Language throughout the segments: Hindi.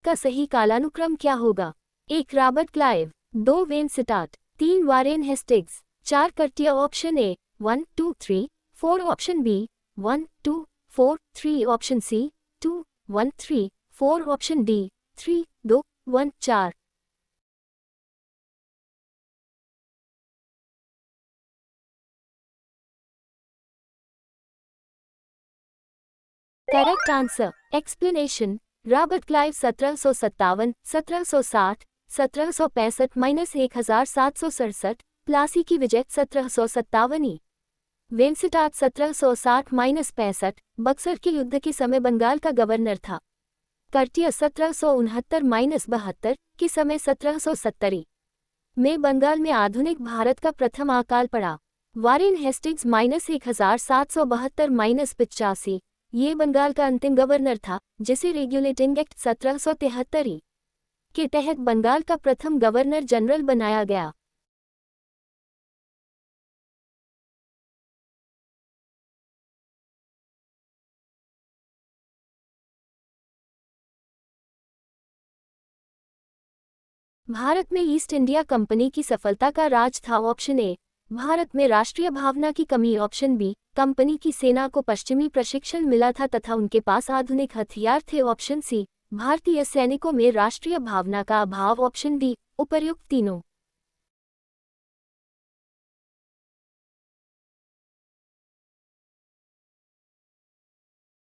का सही कालानुक्रम क्या होगा? 1 Robert Clive, 2 Vansittart, 3 Warren Hastings, 4 Cartier. Option A 1 2 3 4, option B 1 2 4 3, option C 2 1 3 4, option D 3 2 1 4। Correct answer. Explanation. Robert Clive 1757, 1760, 1765-1767, Plassey की विजय 1757। वेंसिटाट 1760-65, बक्सर के युद्ध के समय बंगाल का गवर्नर था। कर्टियर 1769-72 के समय 1770 में बंगाल में आधुनिक भारत का प्रथम अकाल पड़ा। वारेन हेस्टिंग्स -1772-85, ये बंगाल का अंतिम गवर्नर था, जिसे रेगुलेटिंग एक्ट 1773 के तहत बंगाल का प्रथम गवर्नर जनरल बनाया गया। भारत में ईस्ट इंडिया कंपनी की सफलता का राज था। ऑप्शन ए, भारत में राष्ट्रीय भावना की कमी। ऑप्शन बी, कंपनी की सेना को पश्चिमी प्रशिक्षण मिला था तथा उनके पास आधुनिक हथियार थे। ऑप्शन सी, भारतीय सैनिकों में राष्ट्रीय भावना का अभाव। ऑप्शन डी, उपर्युक्त तीनों।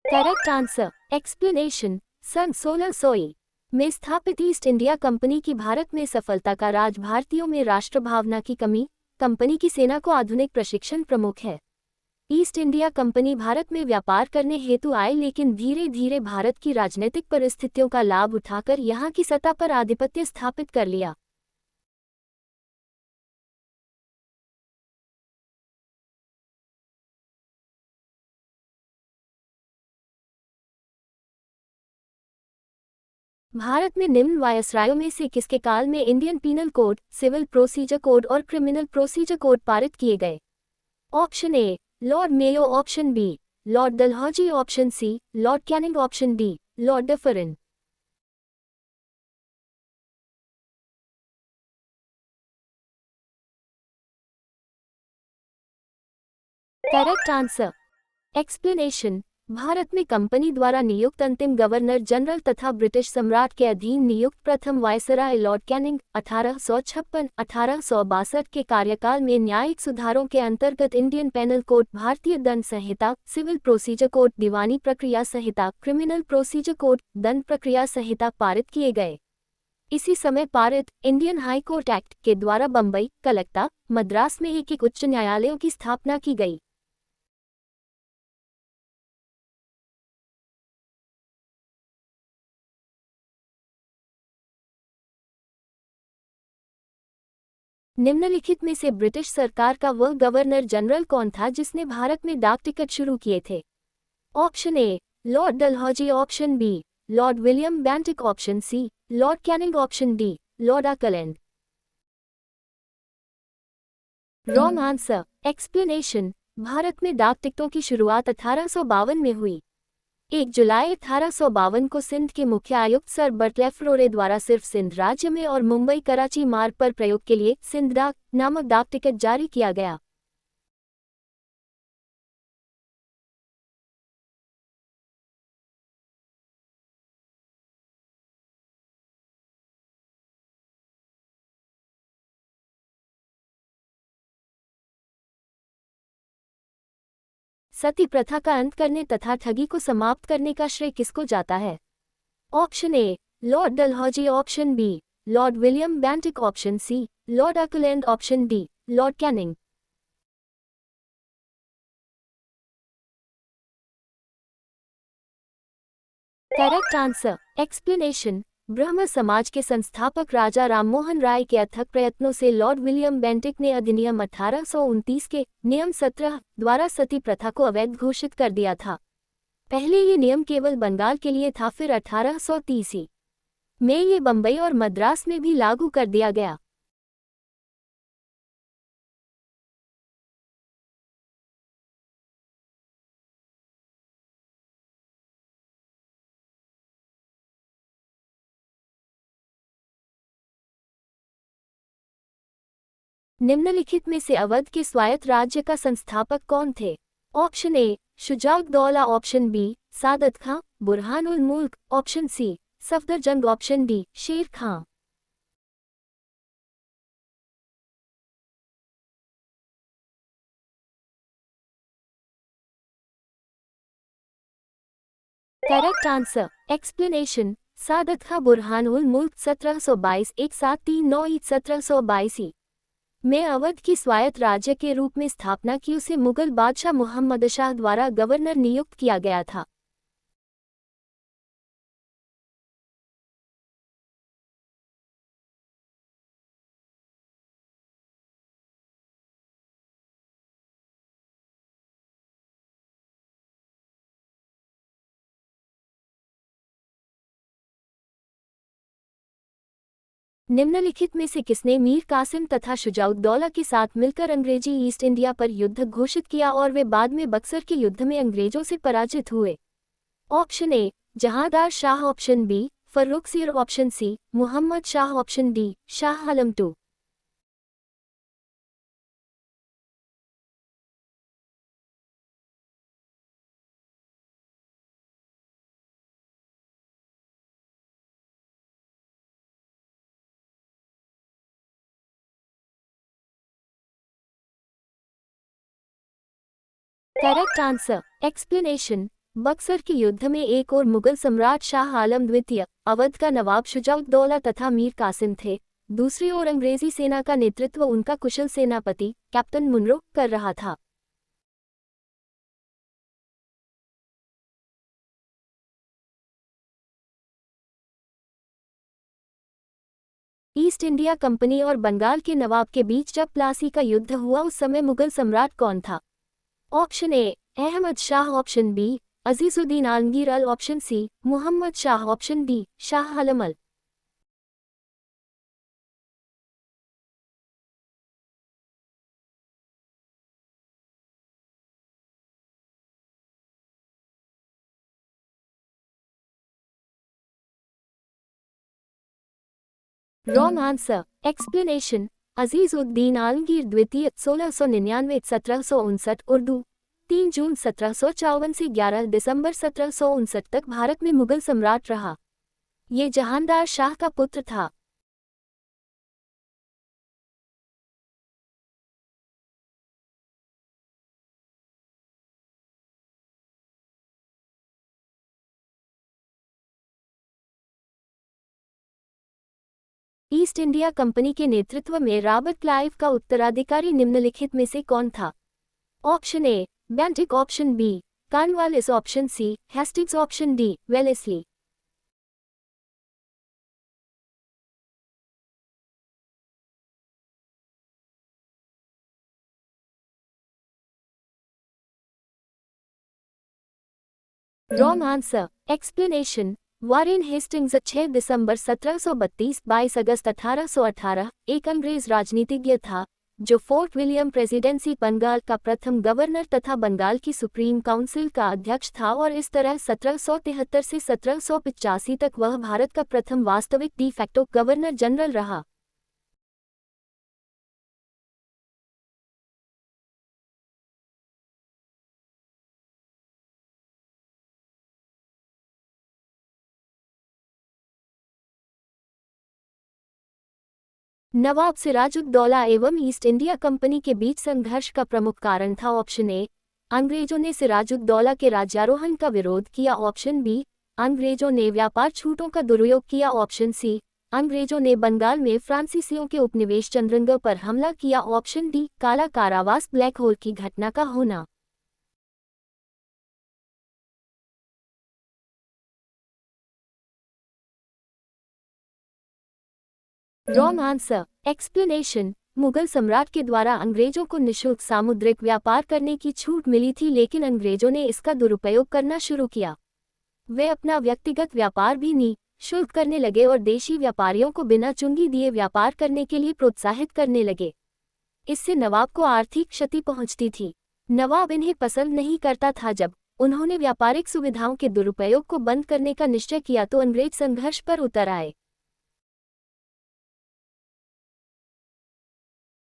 Correct answer. एक्सप्लेनेशन। सन 1600 में स्थापित ईस्ट इंडिया कंपनी की भारत में सफलता का राज भारतीयों में राष्ट्रभावना की कमी, कंपनी की सेना को आधुनिक प्रशिक्षण प्रमुख है। ईस्ट इंडिया कंपनी भारत में व्यापार करने हेतु आए, लेकिन धीरे धीरे भारत की राजनीतिक परिस्थितियों का लाभ उठाकर यहाँ की सत्ता पर आधिपत्य स्थापित कर लिया। भारत में निम्न वायसरायों में से किसके काल में Indian penal code, civil procedure code और क्रिमिनल प्रोसीजर कोड पारित किए गए? Option A, lord Mayo. Option B, lord Dalhousie. Option C, lord Canning. Option D, lord Dufferin. Correct answer. Explanation. भारत में कंपनी द्वारा नियुक्त अंतिम गवर्नर जनरल तथा ब्रिटिश सम्राट के अधीन नियुक्त प्रथम वायसराय लॉर्ड कैनिंग 1856-1862 के कार्यकाल में न्यायिक सुधारों के अंतर्गत इंडियन पेनल कोड, भारतीय दंड संहिता, सिविल प्रोसीजर कोड, दीवानी प्रक्रिया संहिता, क्रिमिनल प्रोसीजर कोड, दंड प्रक्रिया संहिता पारित किए गए। इसी समय पारित इंडियन हाई कोर्ट एक्ट के द्वारा बम्बई, कलकत्ता, मद्रास में एक उच्च न्यायालयों की स्थापना की गई। निम्नलिखित में से ब्रिटिश सरकार का वह गवर्नर जनरल कौन था जिसने भारत में डाक टिकट शुरू किए थे? Option A, lord Dalhousie. Option B, lord William Bentinck. Option C, lord Canning. Option D, lord Auckland. Wrong answer. Explanation. भारत में डाक टिकटों की शुरुआत 1852 में हुई। 1 जुलाई 1852 को सिंध के मुख्य आयुक्त सर बटलेफ रोरे द्वारा सिर्फ सिंध राज्य में और मुंबई कराची मार्ग पर प्रयोग के लिए सिंध डाक नामक डाक टिकट जारी किया गया। सती प्रथा का अंत करने तथा ठगी को समाप्त करने का श्रेय किसको जाता है? Option A, lord Dalhousie. Option B, lord William Bentinck. Option C, lord Auckland. Option D, lord Canning. Correct answer. Explanation. Brahmo Samaj के संस्थापक राजा राममोहन राय के अथक प्रयत्नों से लॉर्ड विलियम बेंटिक ने अधिनियम 1829 के नियम 17 द्वारा सती प्रथा को अवैध घोषित कर दिया था। पहले ये नियम केवल बंगाल के लिए था, फिर 1830 में ये बम्बई और मद्रास में भी लागू कर दिया गया। निम्नलिखित में से अवध के स्वायत्त राज्य का संस्थापक कौन थे? Option A Shuja ud Daula, option B Saadat Khan Burhanul Mulk, option C Safdarjung, option D Sher Khan. Correct answer explanation Saadat Khan Burhanul Mulk 1722 1739 1782 में अवध की स्वायत्त राज्य के रूप में स्थापना की। उसे मुगल बादशाह मुहम्मद शाह द्वारा गवर्नर नियुक्त किया गया था। निम्नलिखित में से किसने मीर कासिम तथा शुजा-उद-दौला के साथ मिलकर अंग्रेजी ईस्ट इंडिया पर युद्ध घोषित किया और वे बाद में बक्सर के युद्ध में अंग्रेजों से पराजित हुए? Option A Jahandar Shah, option B Farrukhsiyar, option C Muhammad Shah, option D Shah Alam II। Correct answer explanation Buxar के युद्ध में एक और मुगल सम्राट शाह आलम द्वितीय, अवध का नवाब शुजा-उद-दौला तथा मीर कासिम थे। दूसरी ओर अंग्रेजी सेना का नेतृत्व उनका कुशल सेनापति कैप्टन मुनरो कर रहा था। ईस्ट इंडिया कंपनी और बंगाल के नवाब के बीच जब प्लासी का युद्ध हुआ उस समय मुगल सम्राट कौन था? Option A Ahmad Shah, option B Azizuddin Alamgir अल, option C Muhammad Shah, option D Shah Alam अल। Wrong answer explanation Azizuddin Alamgir द्वितीय 1699 1759 उर्दू 3 जून 1754 से 11 दिसंबर 1759 तक भारत में मुगल सम्राट रहा। ये जहांदार शाह का पुत्र था। ईस्ट इंडिया कंपनी के नेतृत्व में रॉबर्ट क्लाइव का उत्तराधिकारी निम्नलिखित में से कौन था? Option A Bentinck, option B Cornwallis, option C Hastings, option D Wellesley. Wrong answer explanation Warren Hastings 6 दिसंबर 1732 22 अगस्त 1818 एक अंग्रेज राजनीतिज्ञ था जो फोर्ट विलियम प्रेसिडेंसी बंगाल का प्रथम गवर्नर तथा बंगाल की सुप्रीम काउंसिल का अध्यक्ष था और इस तरह 1773 से 1785 तक वह भारत का प्रथम वास्तविक डी फैक्टो गवर्नर जनरल रहा। नवाब सिराजुद्दौला एवं ईस्ट इंडिया कंपनी के बीच संघर्ष का प्रमुख कारण था? ऑप्शन ए अंग्रेजों ने सिराजुद्दौला के राज्यारोहण का विरोध किया, ऑप्शन बी अंग्रेजों ने व्यापार छूटों का दुरुपयोग किया, ऑप्शन सी अंग्रेजों ने बंगाल में फ्रांसीसियों के उपनिवेश चंद्रंगा पर हमला किया, ऑप्शन डी काला कारावास ब्लैक होल की घटना का होना। रॉन्ग आंसर एक्सप्लेनेशन मुगल सम्राट के द्वारा अंग्रेजों को निःशुल्क सामुद्रिक व्यापार करने की छूट मिली थी, लेकिन अंग्रेजों ने इसका दुरुपयोग करना शुरू किया। वे अपना व्यक्तिगत व्यापार भी निःशुल्क करने लगे और देशी व्यापारियों को बिना चुंगी दिए व्यापार करने के लिए प्रोत्साहित करने लगे। इससे नवाब को आर्थिक क्षति पहुंचती थी। नवाब इन्हें पसंद नहीं करता था। जब उन्होंने व्यापारिक सुविधाओं के दुरुपयोग को बंद करने का निश्चय किया तो अंग्रेज संघर्ष पर उतर आए।